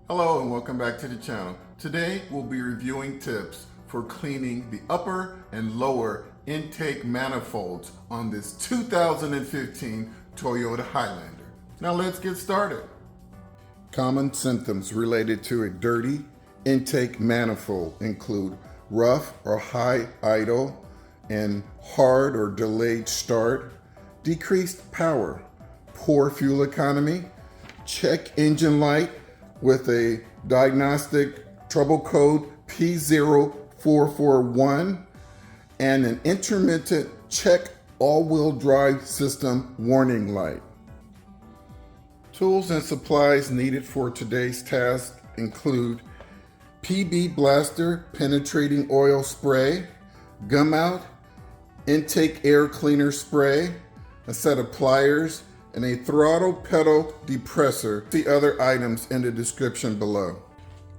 Hello and welcome back to the channel. Today we'll be reviewing tips for cleaning the upper and lower intake manifolds on this 2015 Toyota Highlander. Now let's get started. Common symptoms related to a dirty intake manifold include rough or high idle and hard or delayed start, decreased power, poor fuel economy, check engine light with a diagnostic trouble code P0441 and an intermittent check all-wheel drive system warning light. Tools and supplies needed for today's task include PB Blaster penetrating oil spray, Gumout, intake air cleaner spray, a set of pliers, and a throttle pedal depressor. See other items in the description below.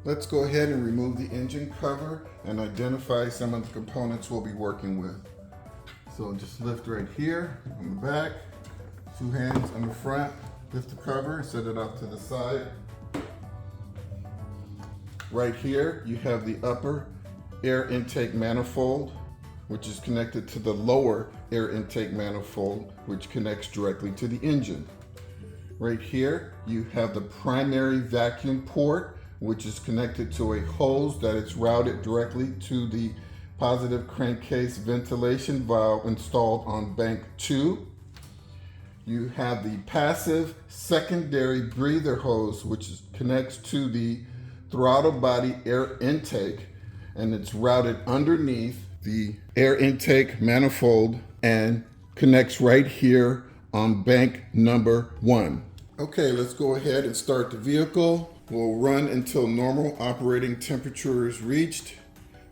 Let's go ahead and remove the engine cover and identify some of the components we'll be working with. So just lift right here on the back, two hands on the front, lift the cover, set it off to the side. Right here, you have the upper air intake manifold, which is connected to the lower air intake manifold, which connects directly to the engine. Right here, you have the primary vacuum port, which is connected to a hose that is routed directly to the positive crankcase ventilation valve installed on bank 2. You have the passive secondary breather hose, which connects to the throttle body air intake, and it's routed underneath the air intake manifold and connects right here on bank number 1. Okay, let's go ahead and start the vehicle. We'll run until normal operating temperature is reached.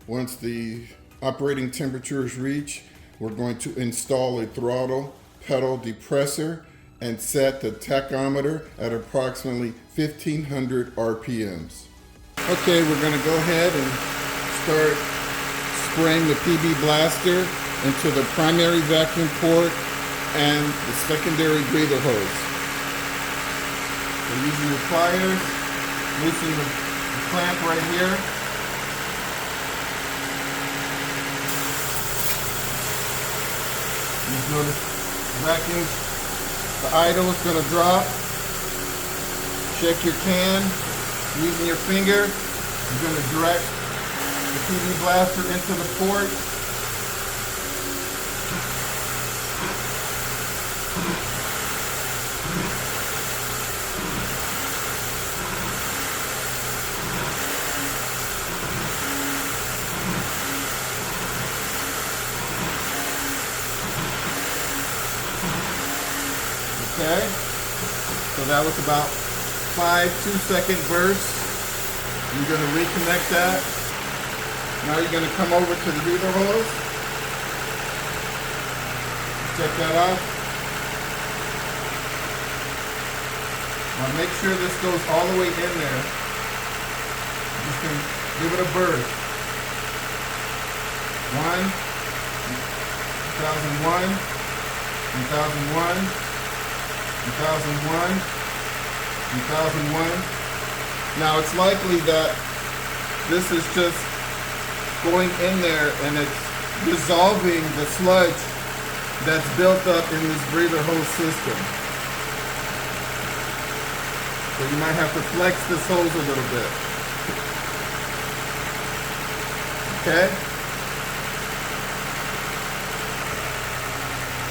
Once the operating temperature is reached, we're going to install a throttle pedal depressor and set the tachometer at approximately 1500 RPMs. Okay, we're going to go ahead and start spraying the PB Blaster into the primary vacuum port and the secondary breather hose. So using your pliers, loosen the clamp right here. Just notice the vacuum, the idle is going to drop. Check your can. Using your finger, you're going to direct the PB Blaster into the port. Okay, so that was about 5 2-second bursts. You're going to reconnect that. Now you're going to come over to the breather hose. Check that out. Now make sure this goes all the way in there. I'm just going to give it a burst. 2001, 2001, 2001, 2001. Now it's likely that this is just going in there and it's dissolving the sludge that's built up in this breather hose system. So you might have to flex this hose a little bit. Okay?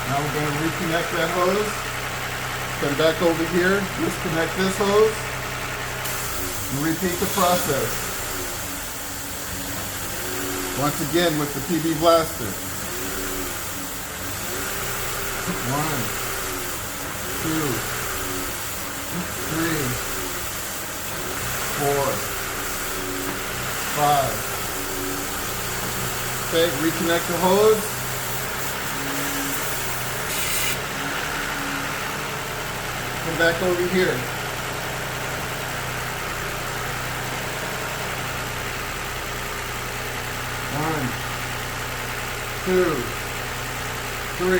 Now we're going to reconnect that hose. Come back over here, disconnect this hose, and repeat the process. Once again with the PB Blaster. 1, 2, 3, 4, 5. Okay, reconnect the hose. Come back over here. 1, 2, 3.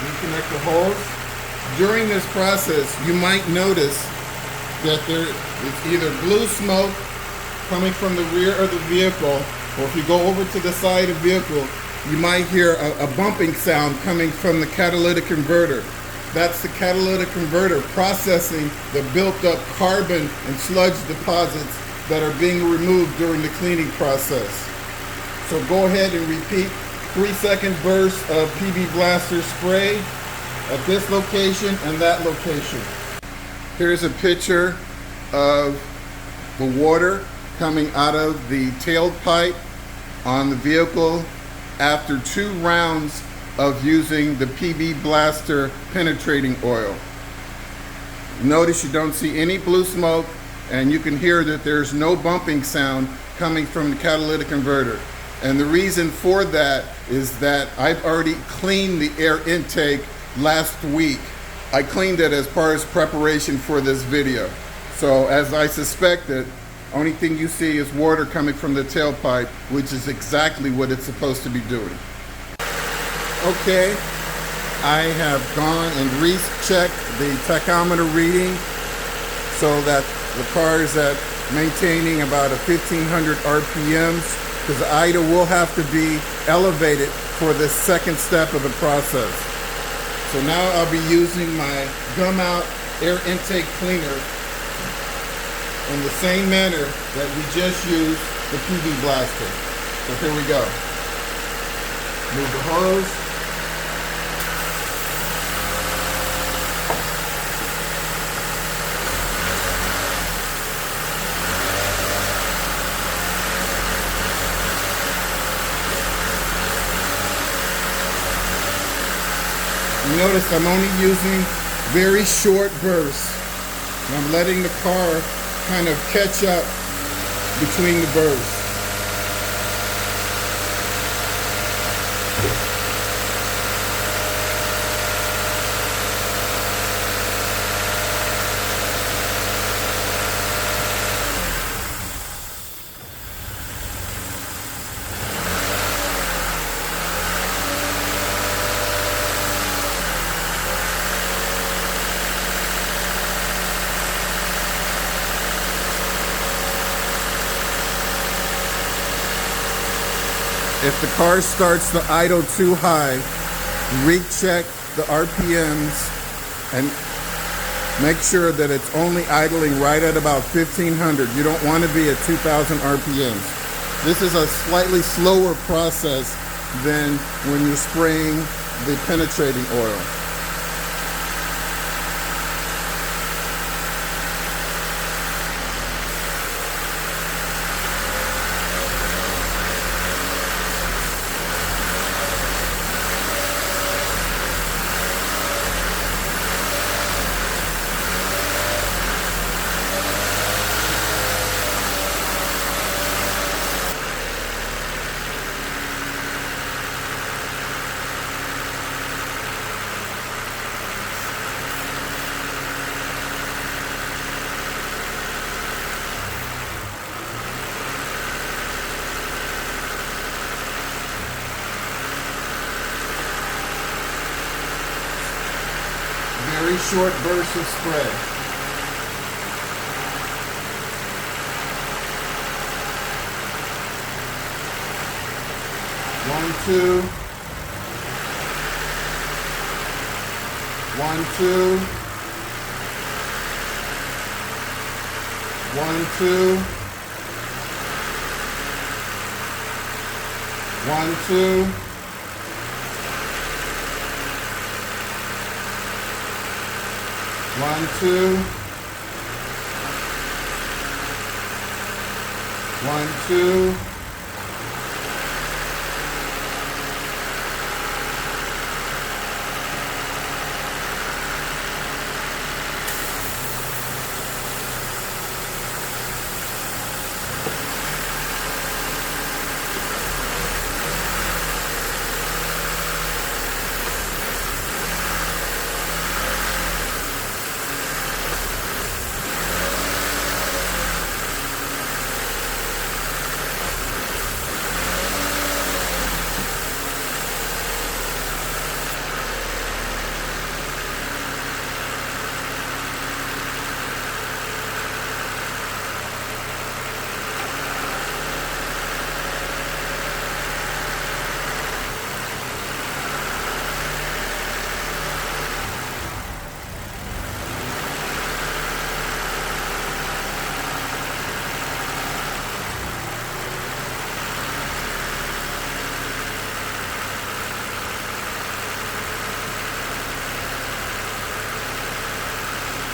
Reconnect the hose. During this process, you might notice that there is either blue smoke coming from the rear of the vehicle, or if you go over to the side of the vehicle, you might hear a bumping sound coming from the catalytic converter. That's the catalytic converter processing the built up carbon and sludge deposits that are being removed during the cleaning process. So go ahead and repeat 3-second bursts of PB Blaster spray at this location and that location. Here's a picture of the water coming out of the tailpipe on the vehicle after 2 rounds of using the PB Blaster penetrating oil. Notice you don't see any blue smoke, and you can hear that there's no bumping sound coming from the catalytic converter. And the reason for that is that I've already cleaned the air intake last week. I cleaned it as part of preparation for this video. So as I suspected, only thing you see is water coming from the tailpipe, which is exactly what it's supposed to be doing. Okay, I have gone and rechecked the tachometer reading so that the car is at maintaining about 1,500 RPMs, because the idle will have to be elevated for the second step of the process. So now I'll be using my Gumout air intake cleaner in the same manner that we just used the PB Blaster. So here we go. Move the hose. You notice I'm only using very short bursts. And I'm letting the car kind of catch up between the bursts. If the car starts to idle too high, recheck the RPMs and make sure that it's only idling right at about 1,500. You don't want to be at 2,000 RPMs. This is a slightly slower process than when you're spraying the penetrating oil. Very short bursts of spray. One, two. 1, 2. 1, 2. 1, 2. 1, 2. 1, 2. 1,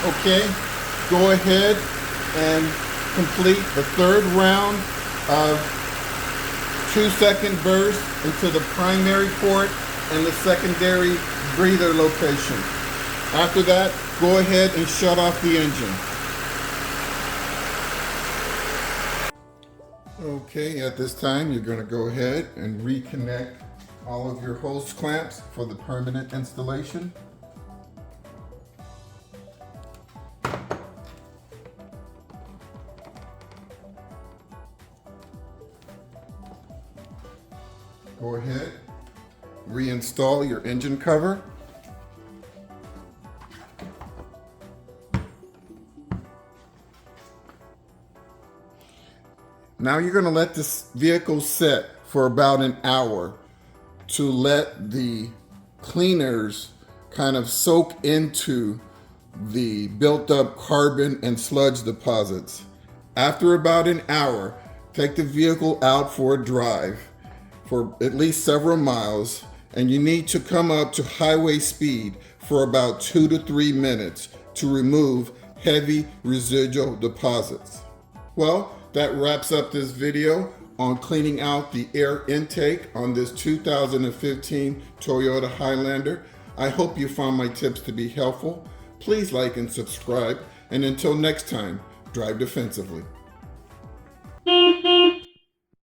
Okay, go ahead and complete the third round of 2-second burst into the primary port and the secondary breather location. After that, go ahead and shut off the engine. Okay, at this time, you're going to go ahead and reconnect all of your hose clamps for the permanent installation. Go ahead, reinstall your engine cover. Now you're going to let this vehicle sit for about an hour to let the cleaners kind of soak into the built up carbon and sludge deposits. After about an hour, take the vehicle out for a drive for at least several miles, and you need to come up to highway speed for about 2 to 3 minutes to remove heavy residual deposits. Well, that wraps up this video on cleaning out the air intake on this 2015 Toyota Highlander. I hope you found my tips to be helpful. Please like and subscribe, and until next time, drive defensively.